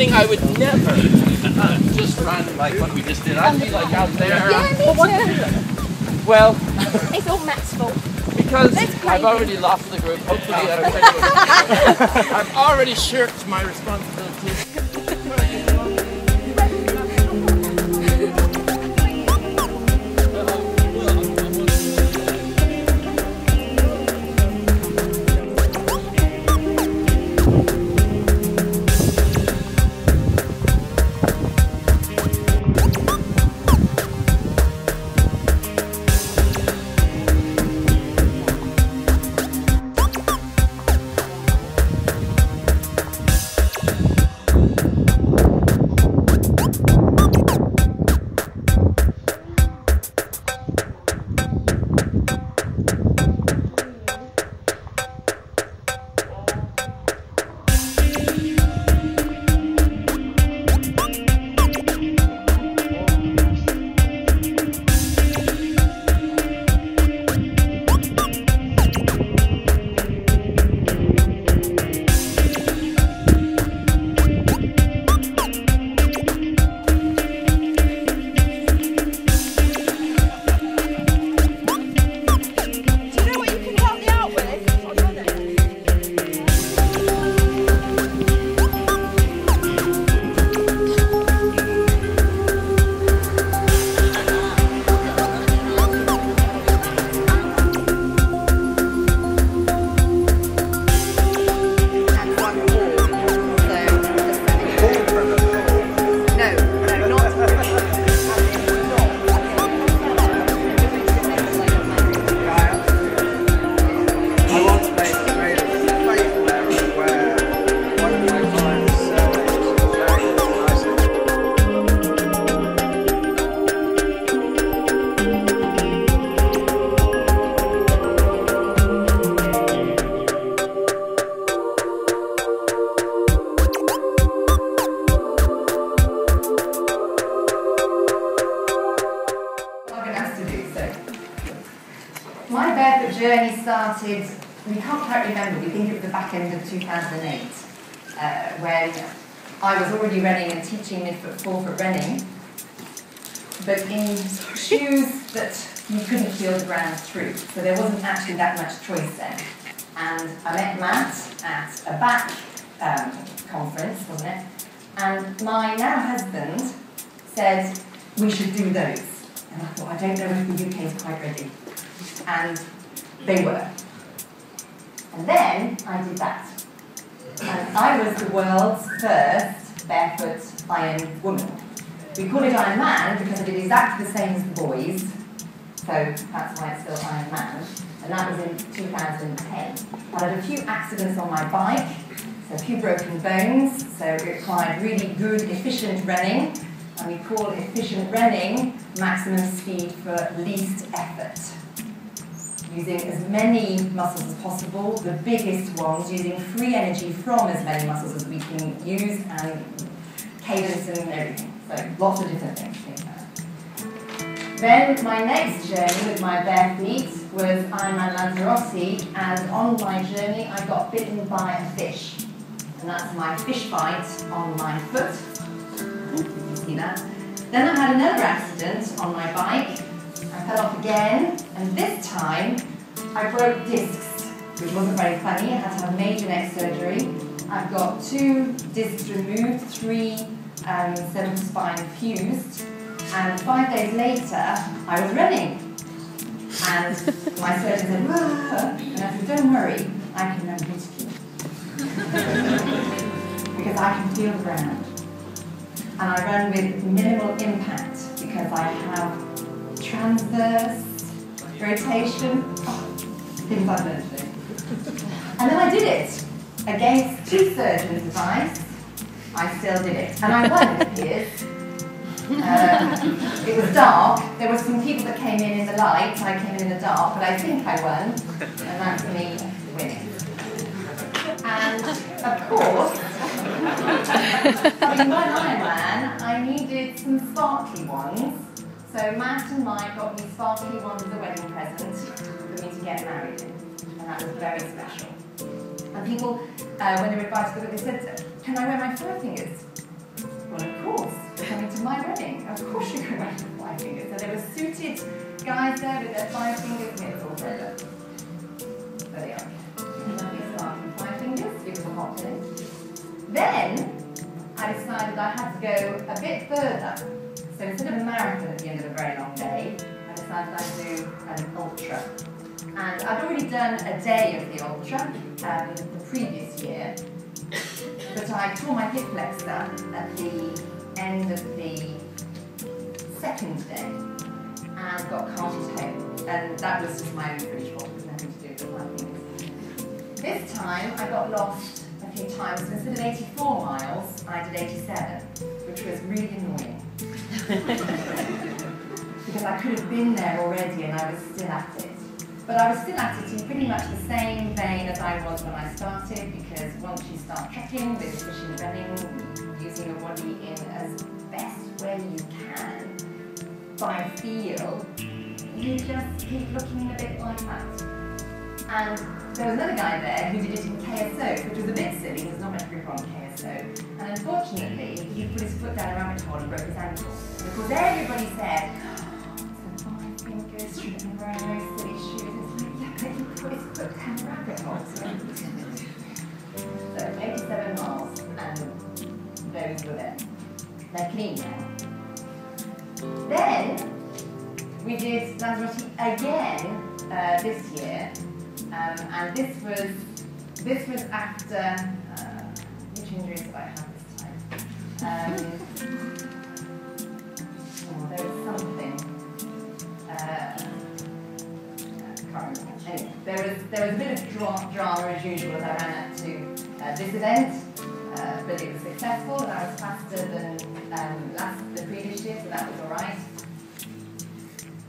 beginning I would never just run like what we just did. I'd be like out there. Yeah, me too. Well, it's all Matt's fault. Because I've already lost the group. Hopefully I've already shirked my responsibilities. My Barefoot journey started, we can't quite remember, we think it was the back end of 2008, when I was already running and teaching mid-foot, forefoot running, but in shoes that you couldn't feel the ground through, so there wasn't actually that much choice then. And I met Matt at a back conference, wasn't it? And my now husband said, we should do those. And I thought, I don't know if the UK is quite ready. And they were. And then I did that. And I was the world's first barefoot Iron Woman. We call it Iron Man because I did exactly the same as the boys. So that's why it's still Iron Man. And that was in 2010. I had a few accidents on my bike, so a few broken bones, so it required really good, efficient running. And we call efficient running maximum speed for least effort. Using as many muscles as possible, the biggest ones, using free energy from as many muscles as we can use, and cadence and everything. So lots of different things. Then my next journey with my bare feet was Ironman Lanzarote, and on my journey I got bitten by a fish. And that's my fish bite on my foot. You can see that. Then I had another accident on my bike. I fell off again, and this time I broke discs, which wasn't very funny. I had to have major neck surgery. I've got 2 discs removed, 3 cervical spine fused, and 5 days later I was running. And my surgeon said, whoa, and I said, don't worry, I can run with you. Because I can feel the ground. And I run with minimal impact because I have transverse rotation, things I've learned to do. And then I did it against 2 surgeons' advice. I still did it, and I won, it appears. It was dark. There were some people that came in the light. I came in the dark, but I think I won, and that's me winning. And of course, having won Ironman, I needed some sparkly ones. So Matt and Mike got me sparkly ones as a wedding present for me to get married in, and that was very special. And people, when they were invited to go, they said, can I wear my 5 fingers? to my wedding. Of course you could wear 5 fingers. So there were suited guys there with their 5 fingers, and it's all better. There they are. We started with 5 fingers. It was a hot day. Then I decided I had to go a bit further. So instead of a marathon at the end of a very long day, I decided I'd do an ultra. And I'd already done a day of the ultra the previous year, but I tore my hip flexor at the end of the second day and got carted home. And that was just my own foolish fault. It was nothing to do with my fingers. This time I got lost a few times. So instead of 84 miles, I did 87, which was really annoying. Because I could have been there already and I was still at it. But I was still at it in pretty much the same vein as I was when I started, because once you start trekking with pushing running, using your body in as best way you can, by feel, you just keep looking a bit like that. And there was another guy there who did it in KSO, which was a bit silly, there's not much grip on KSO. And unfortunately, he put his foot down a rabbit hole and broke his ankle. And of course everybody said, so 5 fingers, shouldn't be wearing very silly shoes. It's like, yeah, but he put his foot down a rabbit hole. So 87 miles, and those were them. They're clean now. Then we did Lanzarote again this year, and this was after which injuries did I have this time? There was something. I can't remember. Anyway, there was a bit of drama as usual as I ran up to this event, but it was successful and I was faster than the previous year, so that was all right.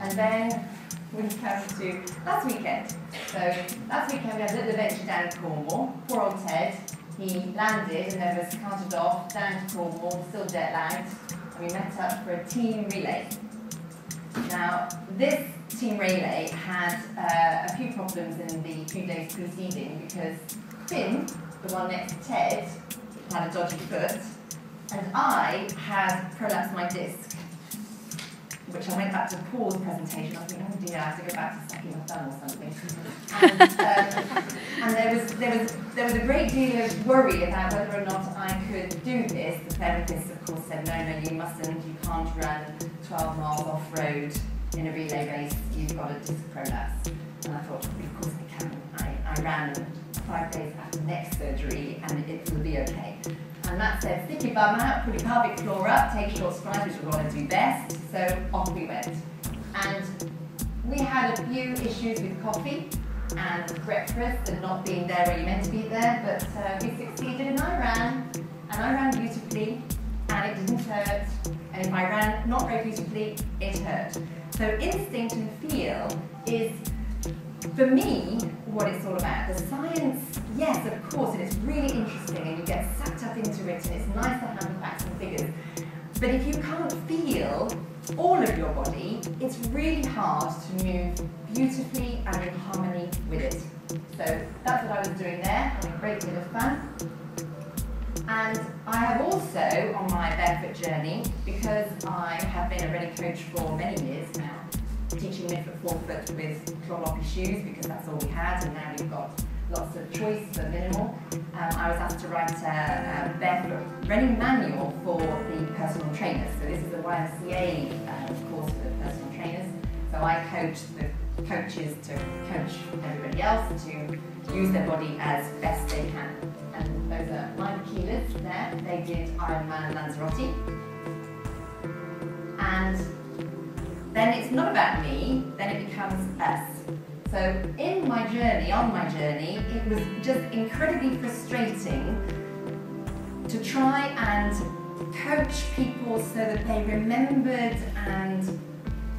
And then we come to last weekend. So last weekend we had a little adventure down in Cornwall. Poor old Ted, he landed and then was carted off down to Cornwall, still jet lagged, and we met up for a team relay. Now this team relay had a few problems in the few days preceding, because Finn, the one next to Ted, had a dodgy foot, and I had prolapsed my disc, which I went back to Paul's presentation. I was thinking, oh dear, I have to go back to sucking my thumb or something. And there was a great deal of worry about whether or not I could do this. The therapist, of course, said, no, you mustn't. You can't run 12 miles off-road in a relay race. You've got a disc prolapse. And I thought, of course I can. I ran 5 days after neck surgery, and it will be okay. And Matt said, stick your bum out, put your pelvic floor up, take short strides, which we're going to do best. So off we went. And we had a few issues with coffee and breakfast and not being there where you're meant to be there, but we succeeded, and I ran beautifully, and it didn't hurt. And if I ran not very beautifully, it hurt. So instinct and feel is, for me, what it's all about. The science, yes, of course, and it's really interesting, and you get sucked up into it, and it's nice to have the facts and figures. But if you can't feel all of your body, it's really hard to move beautifully and in harmony with it. So that's what I was doing there, having a great deal of fun. And I have also, on my barefoot journey, because I have been a running coach for many years now, teaching midfoot, forefoot with claw-loppy shoes, because that's all we had, and now we've got lots of choice for minimal. I was asked to write a barefoot running manual for the personal trainers. So this is a YMCA course for the personal trainers. So I coach the coaches to coach everybody else to use their body as best they can. And those are my keelers there. They did Ironman Lanzarote. And then it's not about me, then it becomes us. So in my journey, on my journey, it was just incredibly frustrating to try and coach people so that they remembered and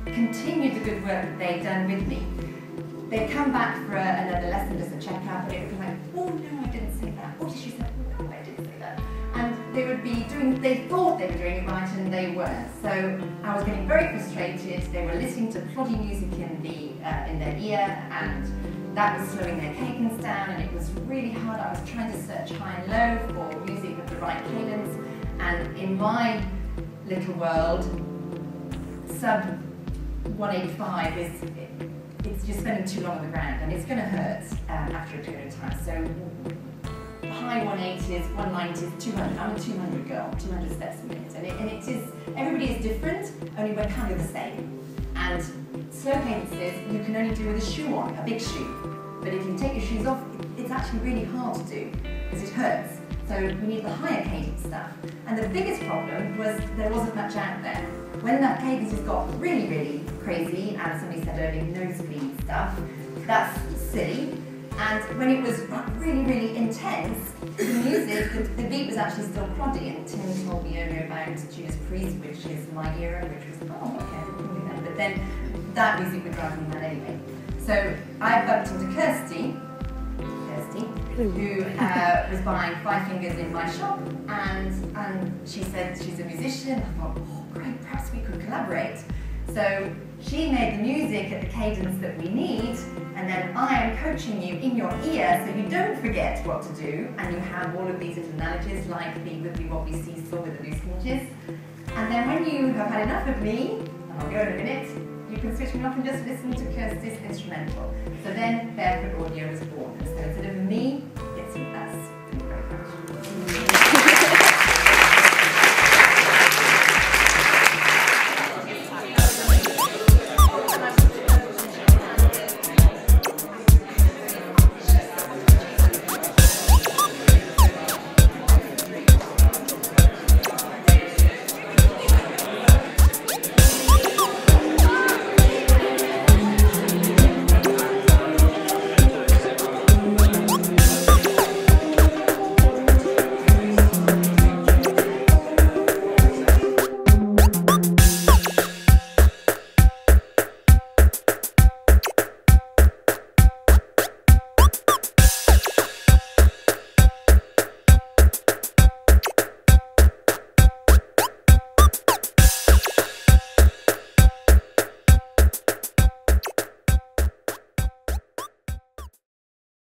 continued the good work that they'd done with me. They'd come back for another lesson, just a check-up, and it would be like, oh no, I didn't say that. Oh, she said, no, I didn't say that. And they would be doing, they thought they were doing it right, and they weren't. So I was getting very frustrated. They were listening to ploddy music in their ear, and that was slowing their cadence down, and it was really hard. I was trying to search high and low for music with the right cadence, and in my little world. Sub 185 it's just spending too long on the ground, and it's going to hurt after a period of time. So high 180s, 190s, 200. I'm a 200 girl, 200 steps a minute, and it is, everybody is different, only we're kind of the same. And slow cadences you can only do with a shoe on, a big shoe. But if you take your shoes off, it's actually really hard to do because it hurts. So we need the higher cadence stuff. And the biggest problem was there wasn't much out there. When that cadences got really, really crazy, and somebody said earlier nosebleed stuff, that's silly. And when it was really, really intense, the music, the beat was actually still ploddy. And Tim told me earlier about Judas Priest, which is my era, which was, oh, okay, I didn't do that. But then that music would drive me mad anyway. So I bumped into Kirsty, who was buying Five Fingers in my shop, and she said she's a musician. I thought, oh great, perhaps we could collaborate. So she made the music at the cadence that we need, and then I am coaching you in your ear so you don't forget what to do, and you have all of these little analogies like the would be what we seesaw with the loose hinges. And then when you have had enough of me, and I'll go in a minute, you can switch me off and just listen to Kirsty's instrumental. So then Barefoot Audio was born. So it's a